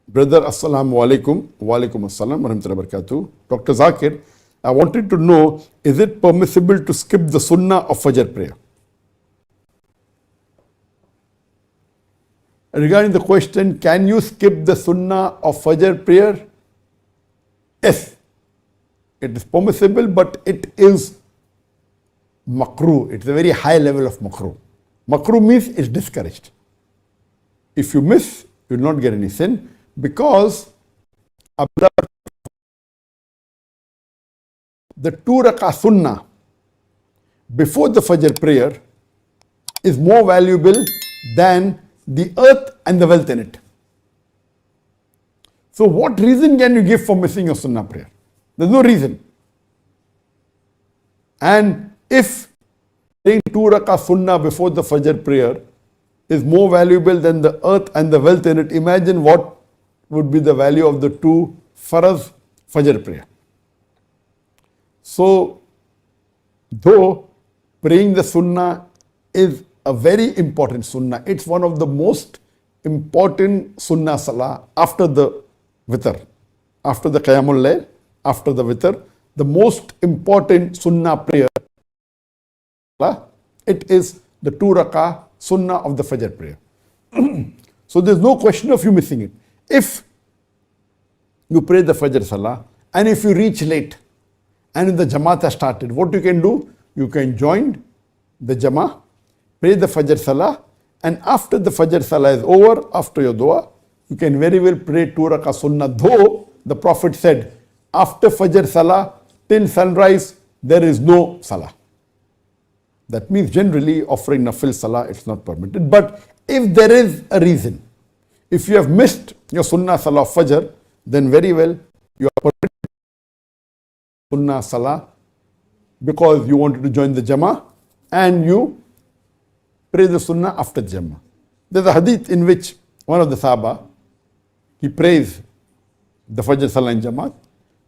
Brother, Assalamu alaikum. Wa alaikum assalam wa rahmatullahi wa barakatuh. Dr. Zakir, I wanted to know, is it permissible to skip the Sunnah of Fajr prayer? Regarding the question, can you skip the Sunnah of Fajr prayer? Yes, it is permissible, but it is makruh. It's a very high level of makruh. Makruh means it's discouraged. If you miss, you will not get any sin, because the 2 rakah sunnah before the Fajr prayer is more valuable than the earth and the wealth in it. So what reason can you give for missing a sunnah prayer? There's no reason. And if praying 2 rakah sunnah before the Fajr prayer is more valuable than the earth and the wealth in it, imagine what would be the value of the 2 faraz Fajr prayer. So, though praying the sunnah is a very important sunnah, it's one of the most important sunnah salah after the witr, after the qiyamul layl, after the witr, the most important sunnah prayer, it is the 2 rakah sunnah of the Fajr prayer. So there's no question of you missing it. If you pray the Fajr salah and if you reach late and the Jamaat has started, what you can do? You can join the Jama'ah, pray the Fajr salah, and after the Fajr salah is over, after your dua, you can very well pray 2 rakah sunnah. Though the Prophet said, after Fajr salah till sunrise, there is no salah. That means generally offering nafil salah, it's not permitted. But if there is a reason, if you have missed your sunnah salah of Fajr, then very well you are permitted sunnah salah because you wanted to join the Jama'ah and you pray the sunnah after the Jama'ah. There's a hadith in which one of the Sahaba, he prays the Fajr salah in Jama'at,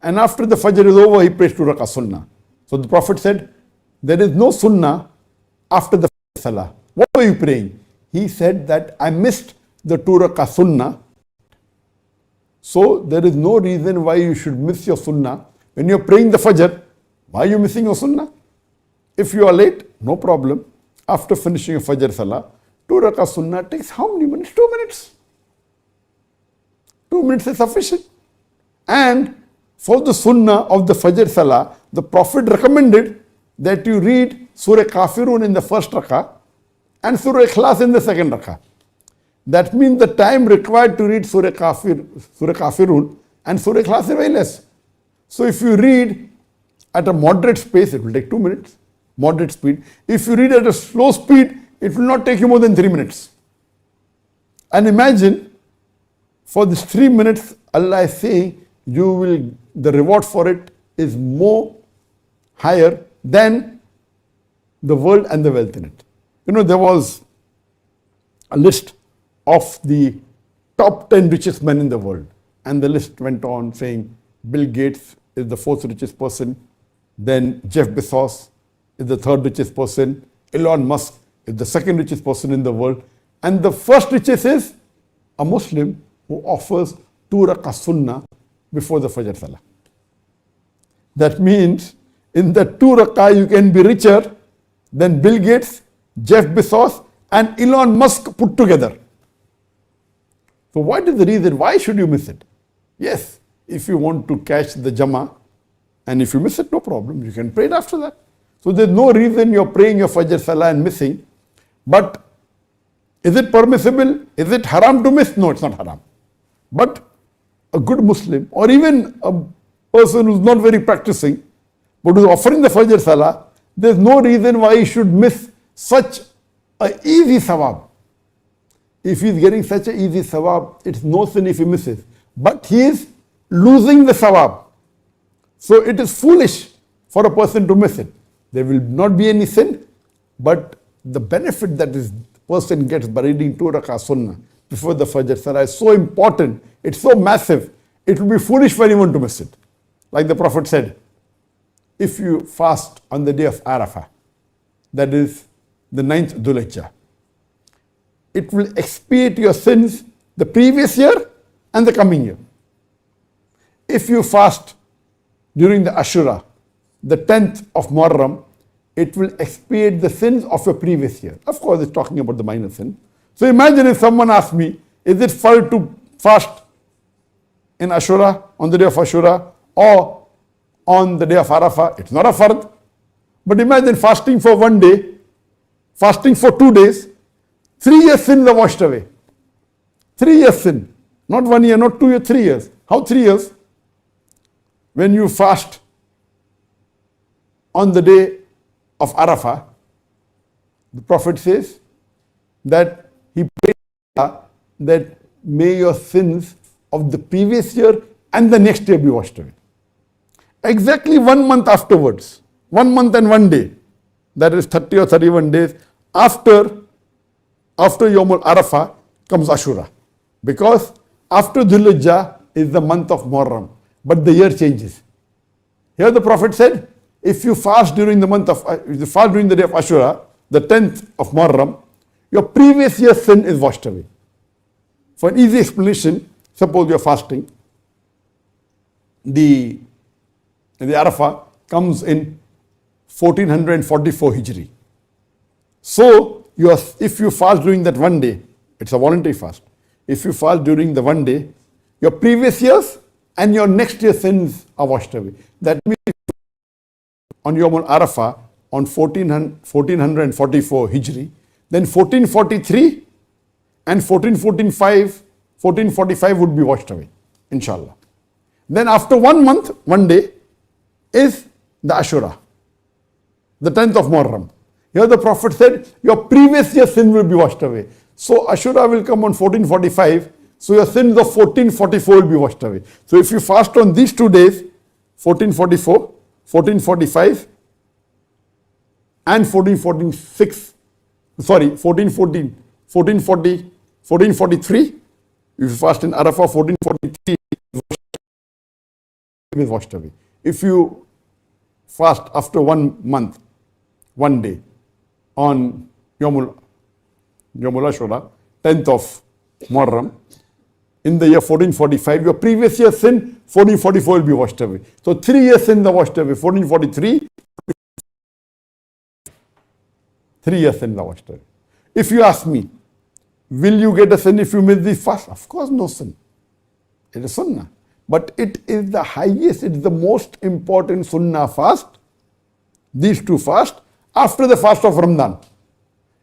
and after the Fajr is over, he prays 2 rakah sunnah. So the Prophet said, there is no sunnah after the Fajr salah. What were you praying? He said that I missed the 2 rakah sunnah. So there is no reason why you should miss your sunnah. When you're praying the Fajr, why are you missing your sunnah? If you are late, no problem. After finishing your Fajr salah, 2 rakah sunnah takes how many minutes? 2 minutes. 2 minutes is sufficient. And for the sunnah of the Fajr salah, the Prophet recommended that you read Surah Kafirun in the first rakah and Surah Ikhlas in the second rakah. That means the time required to read Surah Kafirun and Surah Ikhlas is very less. So if you read at a moderate pace, it will take 2 minutes, moderate speed. If you read at a slow speed, it will not take you more than 3 minutes. And imagine, for this 3 minutes, Allah is saying, the reward for it is more higher than the world and the wealth in it. You know, there was a list of the top 10 richest men in the world, and the list went on saying Bill Gates is the 4th richest person, then Jeff Bezos is the 3rd richest person, Elon Musk is the 2nd richest person in the world, and the 1st richest is a Muslim who offers 2 rakah sunnah before the Fajr salah. That means in the 2 rakah you can be richer than Bill Gates, Jeff Bezos and Elon Musk put together. So what is the reason? Why should you miss it? Yes, if you want to catch the Jama'ah and if you miss it, no problem. You can pray it after that. So there's no reason you're praying your Fajr salah and missing. But is it permissible? Is it haram to miss? No, it's not haram. But a good Muslim or even a person who's not very practicing but who's offering the Fajr salah, there's no reason why he should miss such an easy sawab. If he's getting such an easy sawab, it's no sin if he misses. But he is losing the sawab. So it is foolish for a person to miss it. There will not be any sin, but the benefit that this person gets by reading 2 rakah sunnah before the Fajr salah is so important, it's so massive, it will be foolish for anyone to miss it. Like the Prophet said, if you fast on the day of Arafah, that is the 9th Dhul Hijjah, it will expiate your sins the previous year and the coming year. If you fast during the Ashura, the 10th of Muharram, it will expiate the sins of your previous year. Of course, it's talking about the minor sin. So imagine if someone asks me, is it fard to fast in Ashura, on the day of Ashura, or on the day of Arafah? It's not a fard. But imagine fasting for one day, fasting for 2 days, 3 years sins are washed away. 3 years sin. Not 1 year, not 2 years, 3 years. How 3 years? When you fast on the day of Arafah, the Prophet says that he prayed that may your sins of the previous year and the next year be washed away. Exactly 1 month afterwards, 1 month and 1 day, that is 30 or 31 days after Yawm al-Arafah comes Ashura. Because after Dhul Hijjah is the month of Muharram, but the year changes. Here the Prophet said, if you fast during the day of Ashura, the 10th of Muharram, your previous year's sin is washed away. For an easy explanation, suppose you are fasting, the Arafah comes in 1444 Hijri. So if you fast during that 1 day, it's a voluntary fast. If you fast during the 1 day, your previous year's and your next year's sins are washed away. That means on Yawm al-Arafah on 1444 Hijri, then 1443 and 1445 would be washed away, inshallah. Then after 1 month, 1 day is the Ashura, the 10th of Muharram. Here the Prophet said, your previous year's sin will be washed away. So Ashura will come on 1445, so your sins of 1444 will be washed away. So if you fast on these 2 days, 1444, 1445 and 1443, if you fast in Arafah, 1443 is washed away. If you fast after 1 month, 1 day, on Yawm al-Ashura, 10th of Muharram, in the year 1445, your previous year's sin, 1444 will be washed away. So 3 years sin are washed away, 1443, 3 years sin are washed away. If you ask me, will you get a sin if you miss this fast? Of course no sin. It is Sunnah. But it is the highest, it is the most important Sunnah fast, these two fasts, after the fast of Ramadan.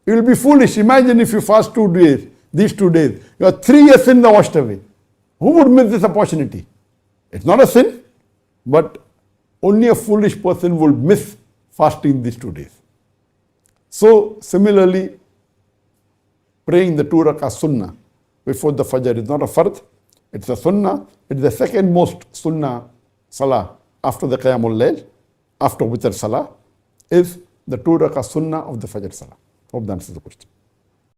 You will be foolish. Imagine if you fast 2 days, these 2 days, your 3 years sin are washed away. Who would miss this opportunity? It's not a sin, but only a foolish person will miss fasting these 2 days. So similarly, praying the 2 rakah sunnah before the Fajr is not a fard, it's a sunnah. It's the second most sunnah salah after the Qiyamul Layl, after Witr salah, is the 2 rakah sunnah of the Fajr salah. Hope that answers the question.